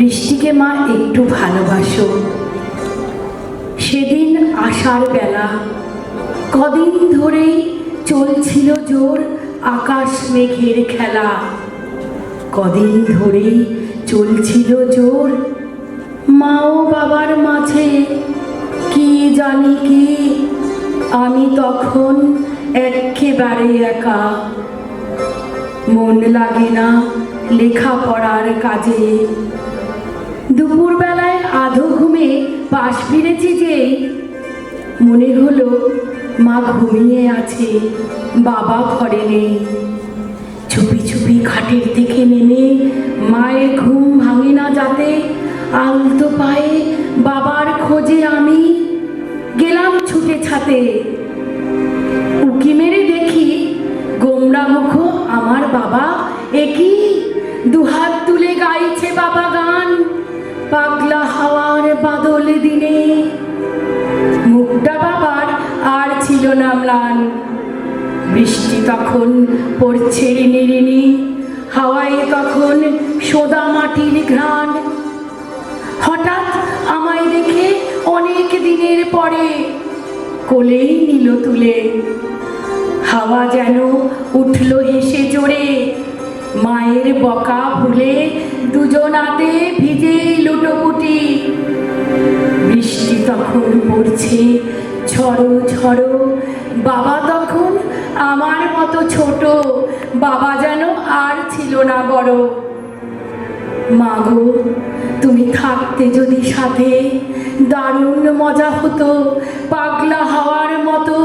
বৃষ্টিকে মা একটু ভালোবাসো। সেদিন আষাঢ় বেলা কদিন ধরেই চলছিল জোর আকাশ মেঘের খেলা। কদিন ধরেই চলছিল জোর মা ও বাবার মাঝে। কি জানি কি আমি তখন একেবারে একা। মন লাগে না লেখাপড়ার কাজে। দুপুরবেলায় আধো ঘুমে পাশ ফিরেছি যেই মনে হলো মা ঘুমিয়ে আছে, বাবা ঘরে নেই। চুপি চুপি খাটের থেকে নেমে মায়ের ঘুম ভাঙে না যাতে আলতো পায়ে বাবার খোঁজে আমি গেলাম ছুটে ছাতে। উকি মেরে দেখি গোমরা মুখ আমার বাবা, একই দুহাত তুলে গাইছে বাবা গান পাগলা হাওয়ার বাদল দিনে। মুখটা বাবার আর ছিল না ম্লান। বৃষ্টি তখন পড়ছে রিনি রিনি, হাওয়ায় তখন সোদা মাটির ঘ্রাণ। হঠাৎ আমায় দেখে অনেক দিনের পরে কোলেই নিল তুলে। হাওয়া যেন উঠল হেসে জোরে, মায়ের বকা ভুলে দুজনাতে ভিজে লুটোপুটি। বৃষ্টি তখন পড়ছে ঝড়ো ঝড়ো, বাবা তখন আমার মতো ছোট। বাবা যেন আর ছিল না বড়। মাগো তুমি থাকতে যদি সাথে দারুণ মজা হতো। পাগলা হাওয়ার মতো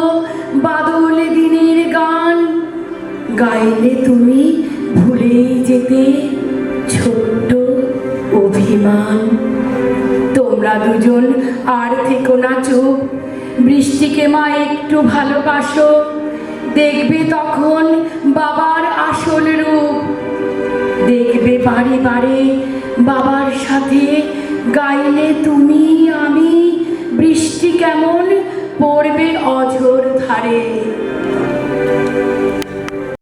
বাদল দিনের গান গাইলে তুমি ভুলেই যেতে ছোট্ট অভিমান। তোমরা দুজন আর থেকো না চুপ, বৃষ্টিকে মা একটু ভালোবাসো। দেখবে তখন বাবার আসল রূপ। দেখবে বারে বারে বাবার সাথে গাইলে তুমি আমি